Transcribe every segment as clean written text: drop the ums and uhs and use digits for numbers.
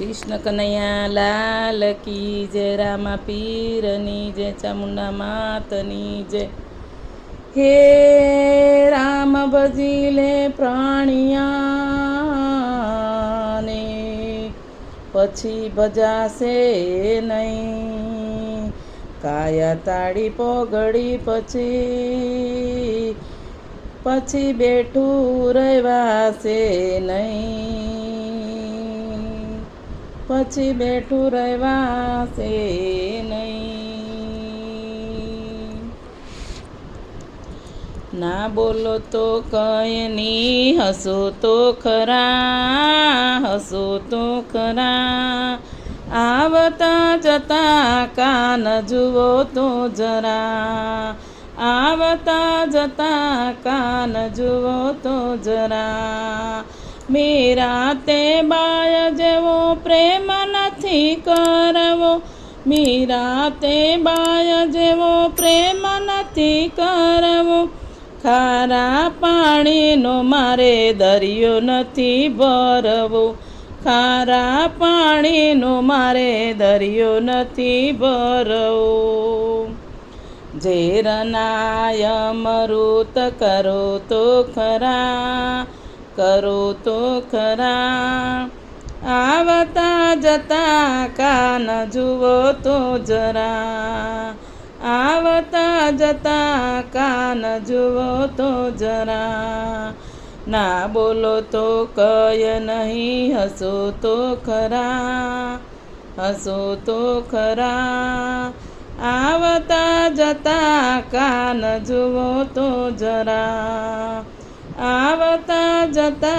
कृष्ण कन्हैया लाल की जय, रामा पीरनी जय, चामुंडा मातनी जय। हे राम भजीले प्राणिया ने पछी भजासे नहीं, काया ताड़ी पोगड़ी पछी बेठू रहवासे नहीं, पछी बेठू रहवासे नहीं। ना बोलो तो कई नहीं, हसो तो खरा, हसो तो खरा। आवता जता कान जुओ तो जरा, आवता जता कान जुओ तो जरा। मीरा ते बाय जेवो प्रेम नथी करवो, मीरा ते बाय जेवो प्रेम नथी करवो। खारा पाणीनो मारे दरियो नथी भरवो, खारा पाणीनो मारे दरियो नथी भरवो। ઝેરનાય અમૃત કરો તો ખરા, કરો તો ખરા। આવતા જતા કાન જુઓ તો જરા, આવતા જતા કાન જુઓ તો જરા। ના બોલો તો કય નહીં, હસો તો ખરા, હસો તો ખરા। आवता जता कान जुओ तो जरा, आवता जता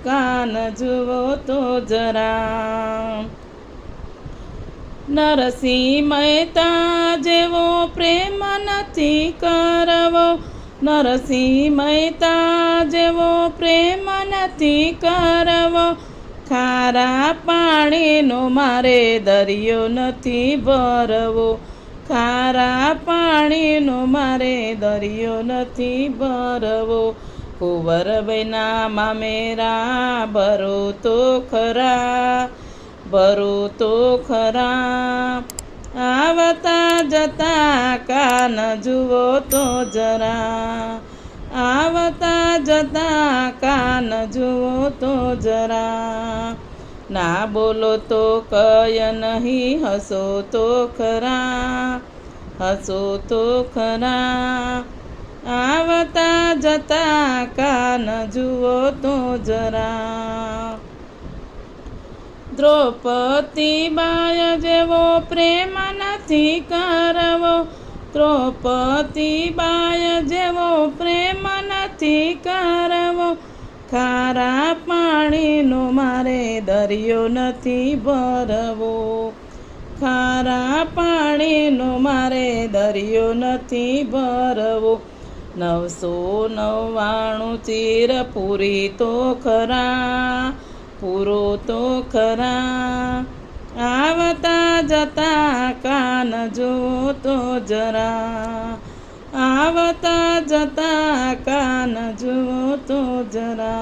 कान जुओ तो जरा। नरसिंह मेहता जेवो प्रेम नथी करवो, नरसिंह मेहता जेवो प्रेम नथी करवो। खारा पाणीनो मारे दरियो नथी भरवो, खारा पाणीनो मारे दरियो नथी भरवो। कुंवरबाईना मामेरा भरो तो खरा, भरो तो खरा। आवता जता कान जुओ तो जरा, आवता जता कान जुओ तो जरा। ना बोलो तो कय नहीं, हसो तो खरा, हसो तो खरा। आवता जता कान जुओ तो जरा। द्रौपदी बाय जेवो प्रेम नथी करवो, द्रौपदी बाय जेवो प्रेम नथी करवो। खारा पाणीनो मारे दरियो नथी भरवो, खारा पाणीनो मारे दरियो नथी भरवो। 999 चीर पूरी तो खरा, पूरो तो खरा। आवता जता कान जुओ तो जरा, आवता जता कान जुओ तो जरा।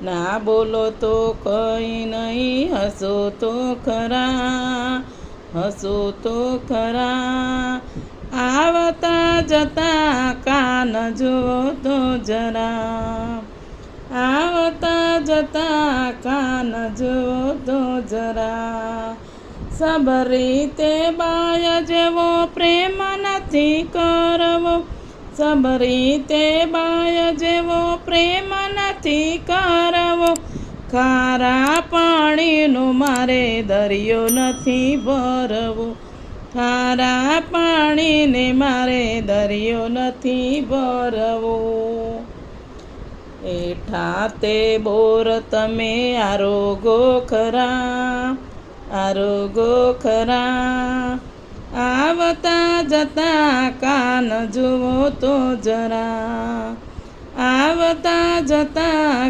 ना बोलो तो कई नहीं, हसो तो खरा, हसो तो खरा। आवता जता कान जुओ तो जरा, आवता जता कान जुओ तो जरा। सब रीते बाय जेवो प्रेम नथी करवो, सब रीते बाय जेवो प्रेम नथी करवो। खारा पाणीनो मारे दरियो नथी भरवो, खारा पाणीने मारे दरियो नथी भरवो। एठा ते बोर तमे आरोगो खरा, आरोगो खरा। आवता जता कान जुओ तो जरा, आवता जता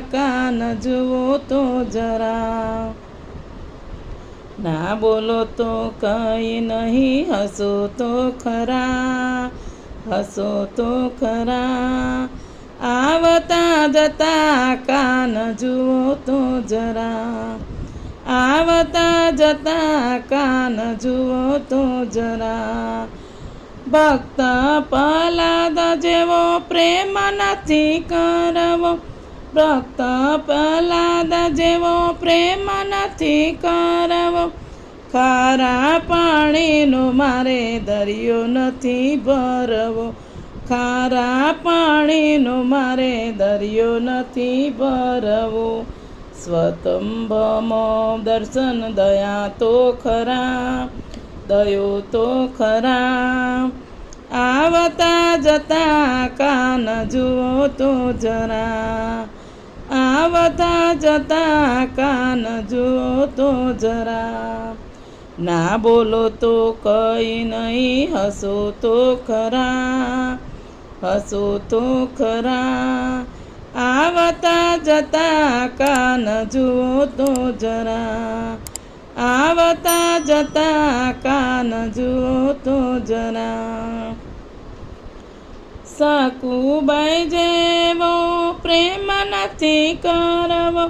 कान जुओ तो जरा। ना बोलो तो कई नहीं, हसो तो खरा, हसो तो खरा। आवता जता कान जुओ तो जरा, આવતા જતા કાન જુઓ તો જરા. ભક્ત પ્રહલાદ જેવો પ્રેમ નથી કરવો, ભક્ત પ્રહલાદ જેવો પ્રેમ નથી કરવો, ખારા પાણીનો મારે દરિયો નથી ભરવો, ખારા પાણીનો મારે દરિયો નથી ભરવો. સ્વતંભમો દર્શન દયા તો ખરા, દયો તો ખરા. આવતા જતા કાન જુઓ તો જરા, આવતા જતા કાન જુઓ તો જરા. ના બોલો તો કંઈ નહીં, હસો તો ખરા, હસો તો ખરા. આવતા જતા કાન જુઓ તો જરા, આવતા જતા કાન જુઓ તો જરા. સકુબાઈ જેવો પ્રેમ નથી કરવો,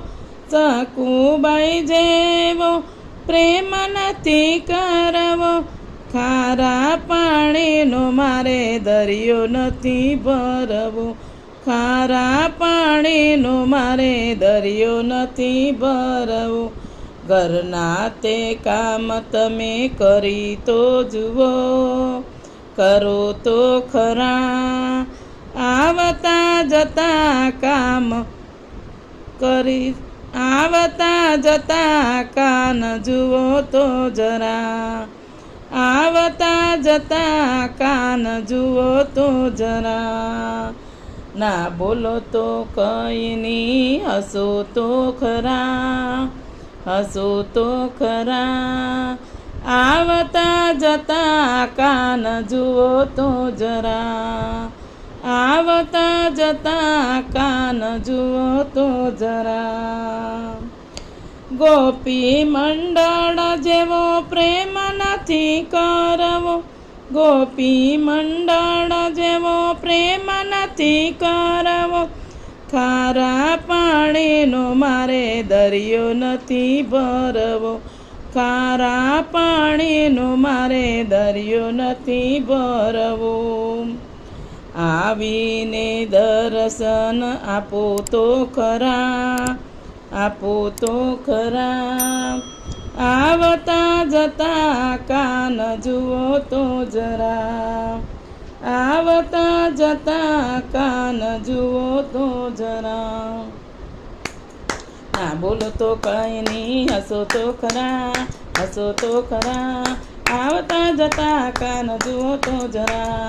સકુબાઈ જેવો પ્રેમ નથી કરવો, ખારા પાણીનો મારે દરિયો નથી ભરવો, ખારા પાણીનો મારે દરિયો નથી ભરવો. ઘરના તે કામ તમે કરી તો જુઓ, કરો તો ખરા. આવતા જતા કામ કરી, આવતા જતા કાન જુઓ તો જરા, આવતા જતા કાન જુઓ તો જરા. ના બોલો તો કંઈ નહીં, હસો તો ખરા, હસો તો ખરા. આવતા જતા કાન જુઓ તો જરા, આવતા જતા કાન જુઓ તો જરા. ગોપી મંડળ જેવો પ્રેમ નથી કરવો, ગોપી મંડળ જેવો પ્રેમ નથી કરવો, ખારા પાણીનો મારે દરિયો નથી ભરવો, ખારા પાણીનો મારે દરિયો નથી ભરવો. આવીને દર્શન આપો તો ખરા, આપો તો ખરા. આવતા જતા કાન જુઓ તો જરા, આવતા જતા કાન જુઓ તો જરા. ના બોલો તો કંઈ નહીં, હસો તો ખરા, હસો તો ખરા. આવતા જતા કાન જુઓ તો જરા,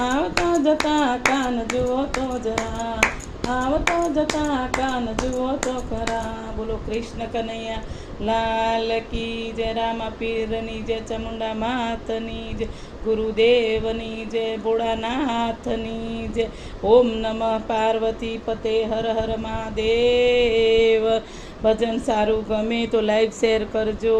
આવતા જતા કાન જુઓ તો જરા, આવતા જતા કાન જુઓ તો ખરા. બોલો કૃષ્ણ કનૈયા લાલ કી જય, રામા પીરની જય, ચામુંડા માતની જય, ગુરુદેવની જય, ભોળાનાથની જય. ઓમ નમઃ પાર્વતી પતે, હર હર મહાદેવ. ભજન સારું ગમે તો લાઈક શેર કરજો.